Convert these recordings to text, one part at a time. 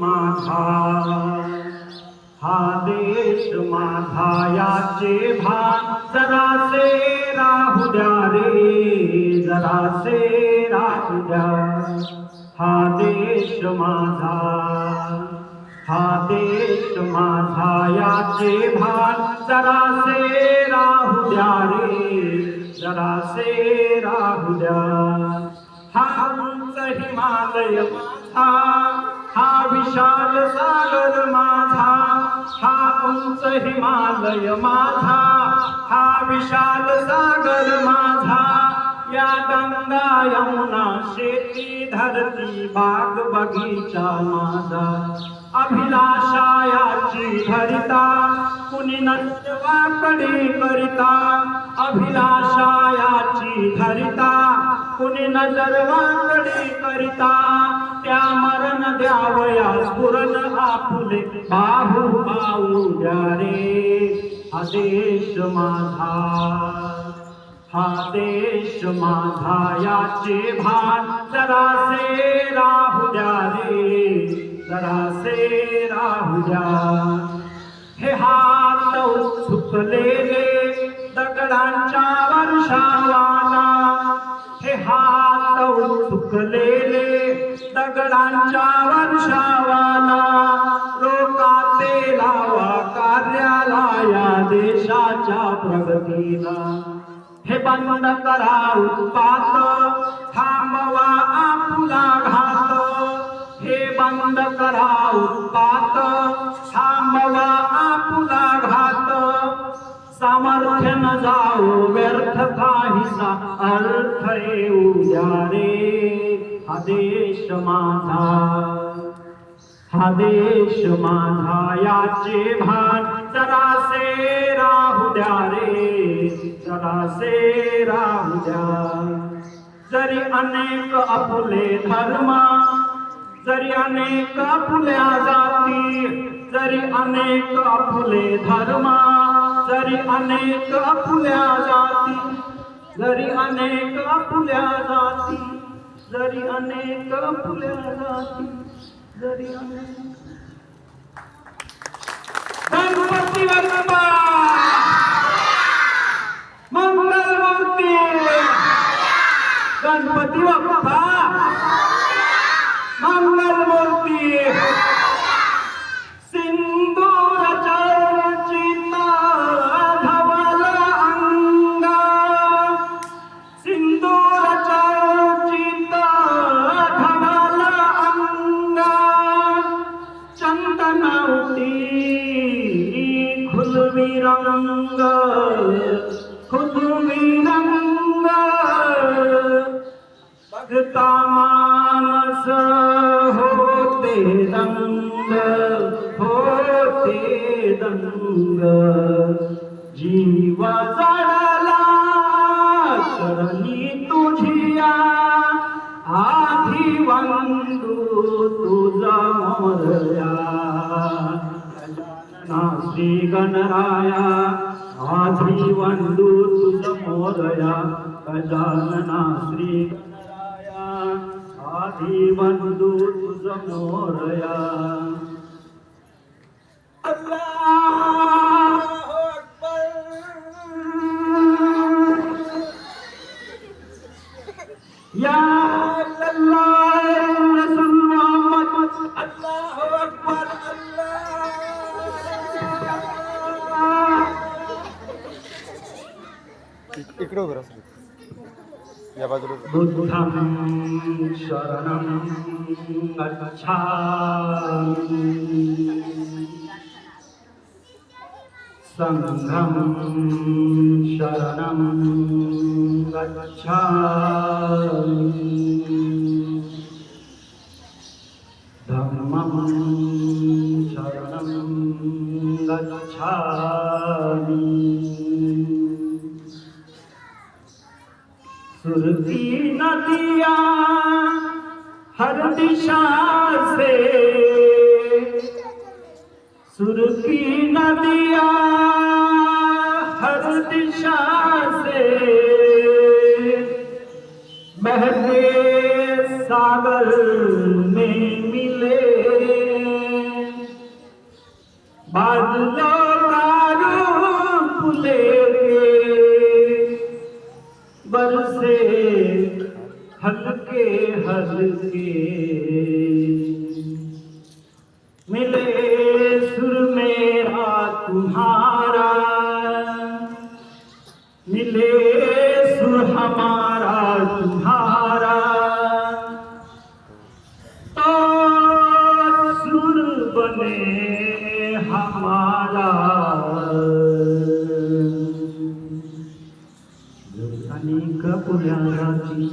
माझा हा देश माझा याचे भान जरासे राहू द्या रे, जरासे राहू द्या. हा देश माझा, हा देश माझा याचे भान जरासे राहू द्या रे, जरासे राहू द्या. हा उंच हिमालय माझा, हा विशाल सागर माझा, हा उंच हिमालय माझा, हा विशाल सागर माझा. या गंगा यमुना शेती धरती बाग बगीचा माझा. अभिलाषा याची धरिता कुणी नजरवाकडे करिता, अभिलाषा याची धरिता कुणी नजरवाकडे करिता. त्या मरण द्यावया स्फुरण आपुले बाहू पाहू द्या रे. हा देश माझा, हा देश माझा याचे भान जरासे राहू द्या रे, जरासे राहू द्या. हे हात सुकलेले दगडांच्या वर्षावाला, हे हात सुकलेले दगडांच्या वर्षावाला. रोकाते लावा कार्याला या देशाच्या प्रगतीला. हे बंद करा उत्पात थांबवा आपुला घात, हे बंद करा उत्पात थांबवा आपुला घात. सामर्थ्य न जाओ व्यर्थ काहीसा अर्थ येऊ द्या रे. हा देश माझा, हा देश माझा याचे भान जरासे राहू द्या रे, जरासे राहू द्या. जरी अनेक आपुले धर्म, जरी अनेक आपुल्या जाती, जरी अनेक आपुले धर्म, जरी अनेक आपुल्या जाती, जरी अनेक आपुल्या जाती, जरी अनेक आपुल्या जाती, जरी अनेक. गणपती बाप्पा मंगल मूर्ती, गणपती बाप्पा मंगल मूर्ती. सिंदूर चर्चित धवल अंगा, सिंदूर चर्चित धवल अंगा. चंदनवटी खुलवी रंग, खुलवी रंग. बघता मानस होते दंग, होते दंग. जीव जडला चरणी तुझिया, आधी वंदू तुझा मोरया. गजानना श्री गणराया आधी वंदू तुझ मोरया. गजानना श्री गणराया आधी वंदू तुझ मोरया. अल्लाहु अकबर. या अल्लाह रसूल मोहम्मद. अल्लाहु अकबर. इकडे उभं राहा या बाजूला. बुद्धं शरणं गच्छामि, संघं शरणं गच्छामि, धम्मं शरणं गच्छामि. सुरती नदियाँ हर दिशा से, सुरती नदियाँ हर दिशा से. बहते सागर में मिले मिले सुर मेरा तुम्हारा, मिले सुर हमारा तुम्हारा, तो सुर बने हमारा। अनेक पुऱ्या जाती,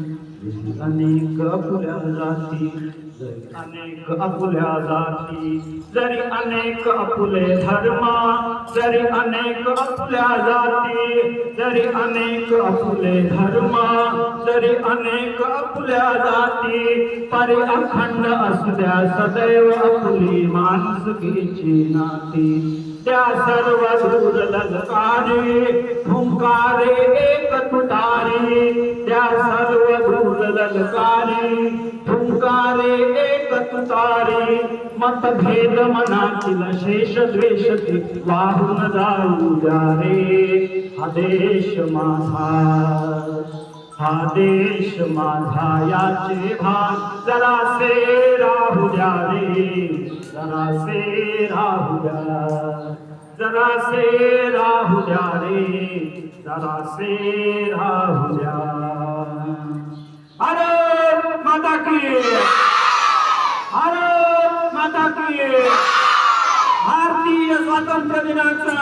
अनेक पुऱ्या जाती, अनेक अपुल्या जाती, जरी अनेक अपुले धर्मा, जरी अनेक अपुल्या जाती, जरी अनेक अपुले धर्मा, जरी अनेक अपुल्या जाती, परी अखंड असू द्या सदैव अपुली माणुसकीची नाती। त्या सर्व दूर ललकारे हुंकारे एक तुतारी, त्या सर्व दूर ललकारे हुंकारे एक तुतारी, मतभेद मनातील शेष द्वेष वाहून जाऊ द्या रे। हा देश माझा, हा देश माझा, याचे भान जरासे राहू द्या रे, जरासे राहू द्या, जरासे राहू द्या रे, जरासे राहू द्या। भारत माता की, भारत माता की, भारतीय स्वातंत्र्य दिनाचा